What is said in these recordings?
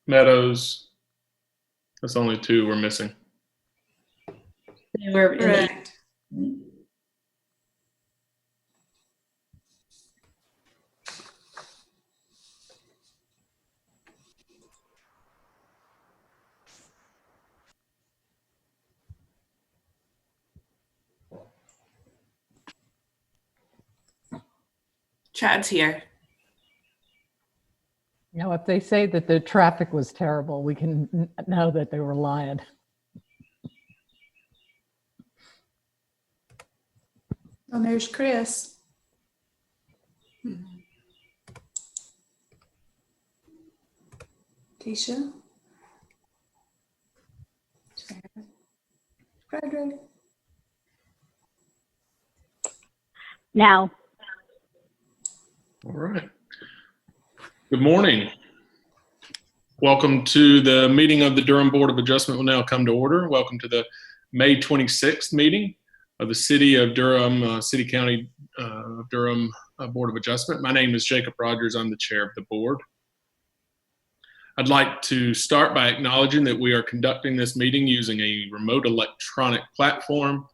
Meadows. That's only two we're missing. They were in the Correct. Chad's here. You know, if they say that the traffic was terrible, we can know that they were lying. And there's Chris. Tisha. Frederick. Now. All right. Good morning. Welcome to the meeting of the Durham Board of Adjustment will now come to order. Welcome to the May 26th meeting of the City of Durham, City County of Durham Board of Adjustment. My name is Jacob Rogers. I'm the chair of the board. I'd like to start by acknowledging that we are conducting this meeting using a remote electronic platform.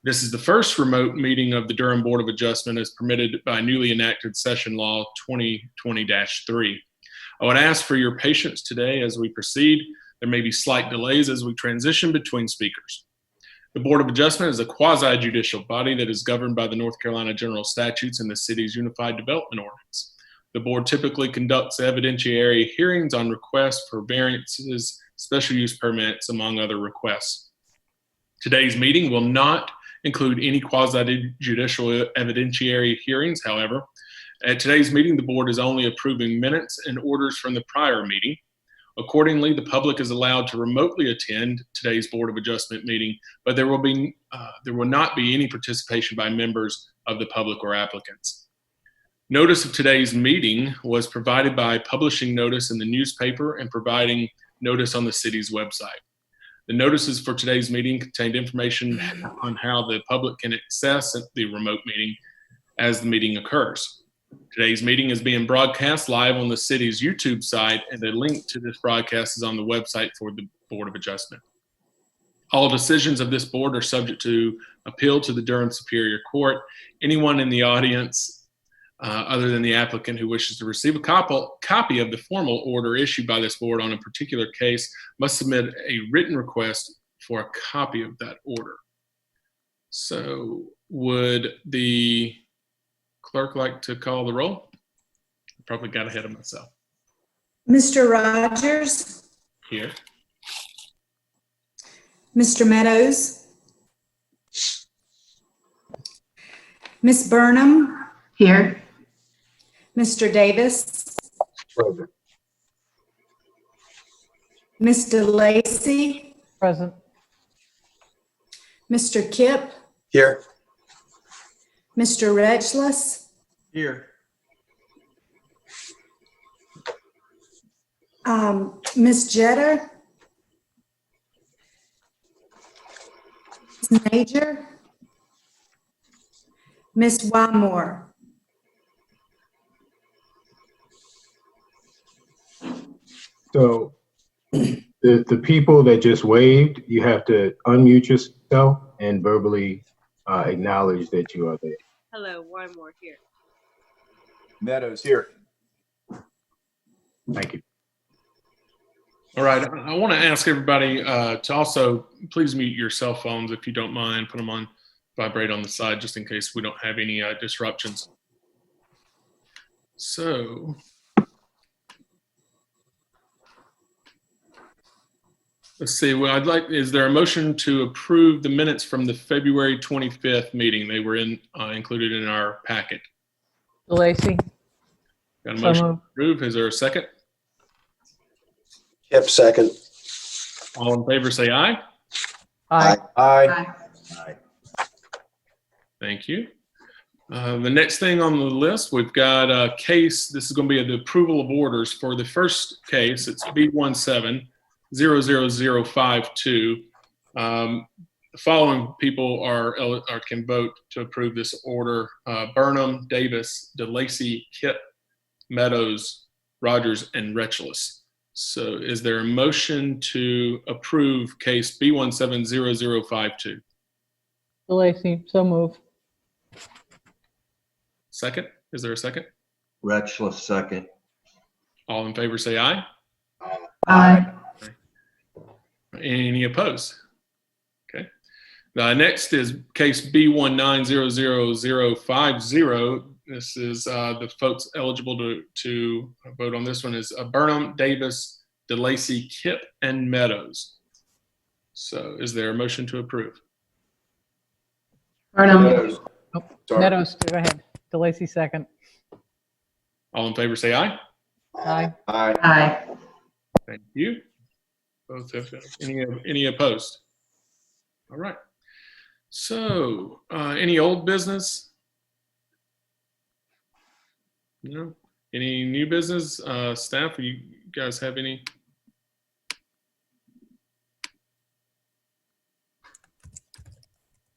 This is the first remote meeting of the Durham Board of Adjustment as permitted by newly enacted Session Law 2020-3. I would ask for your patience today as we proceed. There may be slight delays as we transition between speakers. The Board of Adjustment is a quasi-judicial body that is governed by the North Carolina General Statutes and the city's Unified Development Ordinance. The board typically conducts evidentiary hearings on requests for variances, special use permits, among other requests. Today's meeting will not include any quasi-judicial evidentiary hearings. However, at today's meeting, the board is only approving minutes and orders from the prior meeting. Accordingly, the public is allowed to remotely attend today's Board of Adjustment meeting, but there will not be any participation by members of the public or applicants. Notice of today's meeting was provided by publishing notice in the newspaper and providing notice on the city's website. The notices for today's meeting contained information on how the public can access the remote meeting as the meeting occurs. Today's meeting is being broadcast live on the city's YouTube site, and a link to this broadcast is on the website for the Board of Adjustment. All decisions of this board are subject to appeal to the Durham Superior Court. Anyone in the audience other than the applicant who wishes to receive a copy of the formal order issued by this board on a particular case must submit a written request for a copy of that order. So would the clerk like to call the roll? I probably got ahead of myself. Mr. Rogers. Here. Mr. Meadows. Miss Burnham. here. Mr. Davis. Present. Ms. DeLacy. Present. Mr. Kipp. Here. Mr. Retchless. Here. Ms. Jetter. Ms. Major. Ms. Wymore. So the people that just waved, you have to unmute yourself and verbally acknowledge that you are there. Hello, one more here. Meadows here. Thank you. All right, I want to ask everybody to also please mute your cell phones if you don't mind. Put them on vibrate on the side just in case we don't have any disruptions. So, let's see. Well, is there a motion to approve the minutes from the February 25th meeting? They were included in our packet. DeLacy. Got a So motion to moved. approve. Is there a second? Yep, second. All in favor say aye. Aye. Aye. Aye. Thank you. The next thing on the list, we've got a case. This is going to be the approval of orders for the first case. It's B17-00052. The following people can vote to approve this order: Burnham, Davis, DeLacy, Kipp, Meadows, Rogers, and Retchless. So is there a motion to approve case B170052? DeLacy, so move. Second? Is there a second? Retchless second. All in favor say aye. Aye. Any opposed? Okay. Next is case B190050. This is the folks eligible to vote on this one is Burnham, Davis, DeLacy, Kip, and Meadows. So is there a motion to approve? Burnham. Meadows. Oh, Sorry. Meadows, go ahead. DeLacy, second. All in favor say aye. Aye. Aye. Aye. Thank you. Both have any opposed? All right. So any old business? No. Any new business? Staff, you guys have any?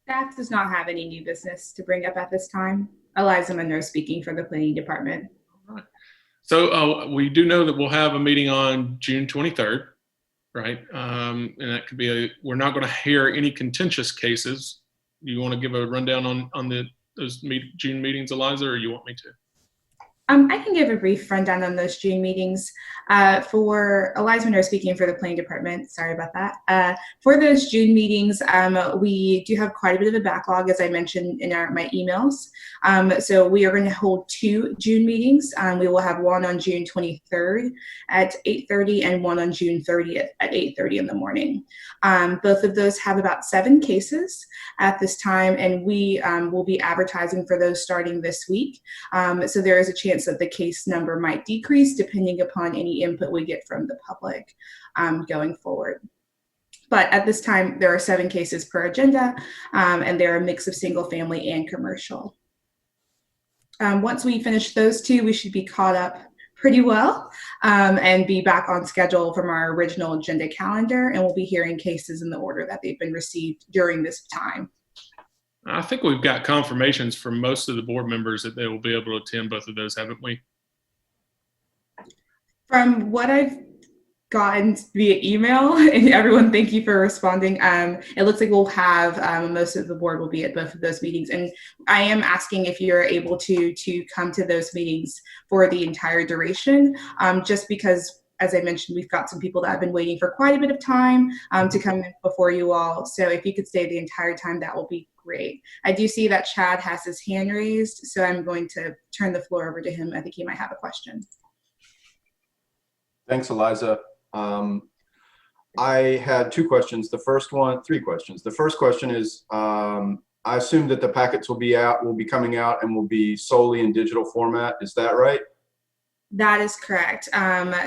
Staff does not have any new business to bring up at this time. Eliza Monroe speaking for the planning department. All right. So we do know that we'll have a meeting on June 23rd, right? And that could be we're not going to hear any contentious cases. You want to give a rundown on those June meetings, Eliza, or you want me to? I can give a brief rundown on those June meetings. For Eliza Monroe speaking for the planning department, sorry about that. For those June meetings, we do have quite a bit of a backlog, as I mentioned in my emails. So we are going to hold 2 June meetings. We will have one on June 23rd at 8:30 and one on June 30th at 8:30 in the morning. Both of those have about 7 cases at this time, and we will be advertising for those starting this week. So there is a chance that the case number might decrease depending upon any input we get from the public going forward. But at this time, there are 7 cases per agenda, and they're a mix of single family and commercial. Once we finish those 2, we should be caught up pretty well and be back on schedule from our original agenda calendar, and we'll be hearing cases in the order that they've been received during this time. I think we've got confirmations from most of the board members that they will be able to attend both of those, haven't we? From what I've gotten via email, and everyone, thank you for responding. It looks like we'll have most of the board will be at both of those meetings, and I am asking if you're able to come to those meetings for the entire duration, just because, as I mentioned, we've got some people that have been waiting for quite a bit of time to come in before you all. So if you could stay the entire time, that will be great. I do see that Chad has his hand raised, so I'm going to turn the floor over to him. I think he might have a question. Thanks, Eliza. I had 2 questions. 3 questions. The first question is, I assume that the packets will be coming out and will be solely in digital format. Is that right? That is correct.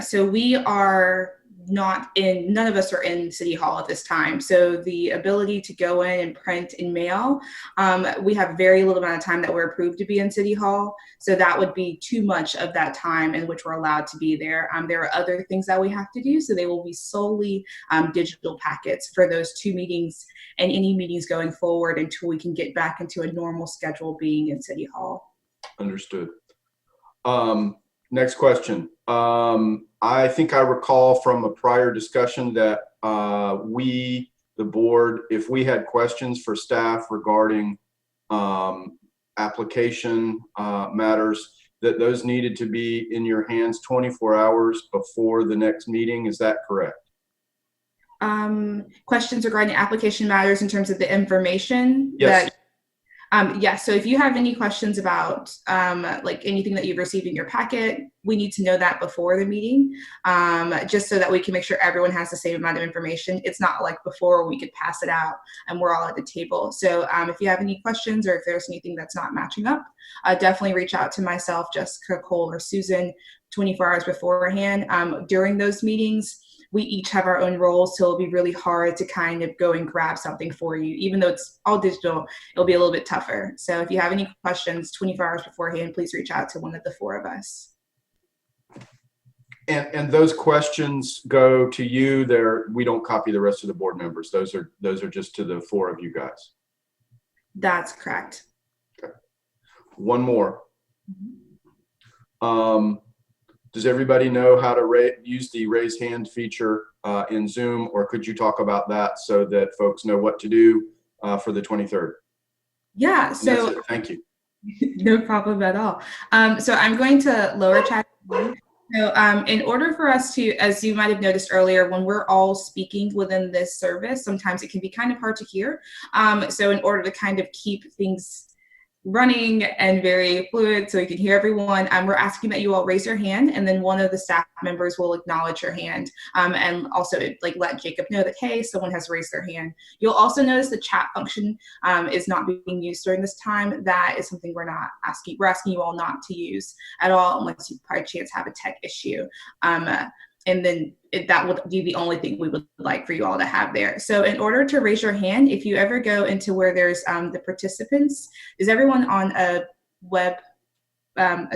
So we are none of us are in City Hall at this time. So the ability to go in and print and mail, we have very little amount of time that we're approved to be in City Hall. So that would be too much of that time in which we're allowed to be there. There are other things that we have to do. So they will be solely digital packets for those 2 meetings and any meetings going forward until we can get back into a normal schedule being in City Hall. Understood. Next question. I think I recall from a prior discussion that we, the board, if we had questions for staff regarding application matters, that those needed to be in your hands 24 hours before the next meeting. Is that correct? Questions regarding application matters in terms of the information? Yes. Yes. So if you have any questions about like anything that you've received in your packet, we need to know that before the meeting, just so that we can make sure everyone has the same amount of information. It's not like before we could pass it out and we're all at the table. So if you have any questions or if there's anything that's not matching up, definitely reach out to myself, Jessica, Cole, or Susan 24 hours beforehand. During those meetings, we each have our own roles, so it'll be really hard to kind of go and grab something for you. Even though it's all digital, it'll be a little bit tougher. So if you have any questions 24 hours beforehand, please reach out to one of the 4 of us. And those questions go to you. We don't copy the rest of the board members. Those are just to the 4 of you guys. That's correct. Okay. One more. Does everybody know how to use the raise hand feature in Zoom, or could you talk about that so that folks know what to do for the 23rd? Yeah, And that's so it. Thank you. no problem at all. So I'm going to lower chat. So in order for us to, as you might have noticed earlier, when we're all speaking within this service, sometimes it can be kind of hard to hear. So in order to kind of keep things running and very fluid so we can hear everyone, we're asking that you all raise your hand, and then one of the staff members will acknowledge your hand, and also like let Jacob know that, hey, someone has raised their hand. You'll also notice the chat function is not being used during this time. That is something we're asking you all not to use at all unless you by chance have a tech issue. And then that would be the only thing we would like for you all to have there. So in order to raise your hand, if you ever go into where there's the participants, is everyone on a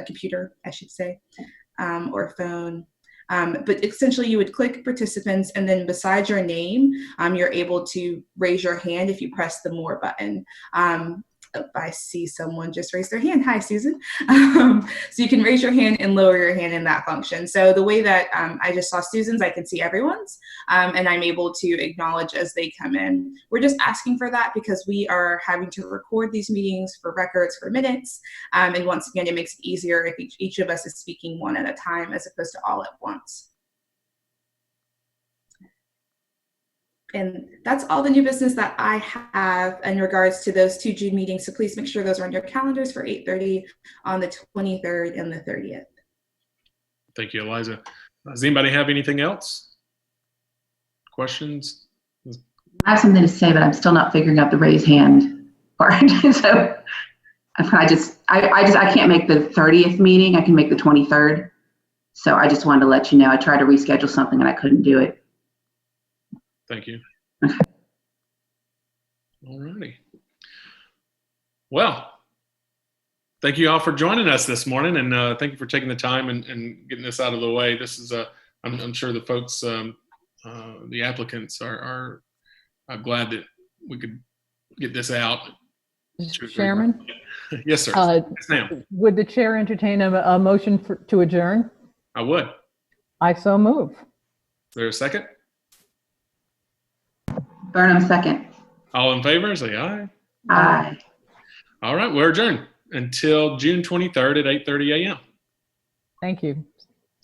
computer, I should say, or phone? But essentially you would click participants, and then beside your name, you're able to raise your hand if you press the more button. I see someone just raise their hand. Hi, Susan. So you can raise your hand and lower your hand in that function. So the way that I just saw Susan's, I can see everyone's, and I'm able to acknowledge as they come in. We're just asking for that because we are having to record these meetings for records for minutes. And once again, it makes it easier if each of us is speaking one at a time as opposed to all at once. And that's all the new business that I have in regards to those 2 June meetings. So please make sure those are on your calendars for 8:30 on the 23rd and the 30th. Thank you, Eliza. Does anybody have anything else? Questions? I have something to say, but I'm still not figuring out the raise hand part. So I can't make the 30th meeting. I can make the 23rd. So I just wanted to let you know. I tried to reschedule something and I couldn't do it. Thank you. All righty. Well, thank you all for joining us this morning, and thank you for taking the time and getting this out of the way. This is I'm sure the folks, the applicants are glad that we could get this out. Chairman? Yes, sir. Yes, ma'am. Would the chair entertain a motion to adjourn? I would. I so move. Is there a second? Burnham, second. All in favor, say aye. Aye. All right, we're adjourned until June 23rd at 8:30 a.m. Thank you.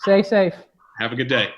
Stay safe. Have a good day.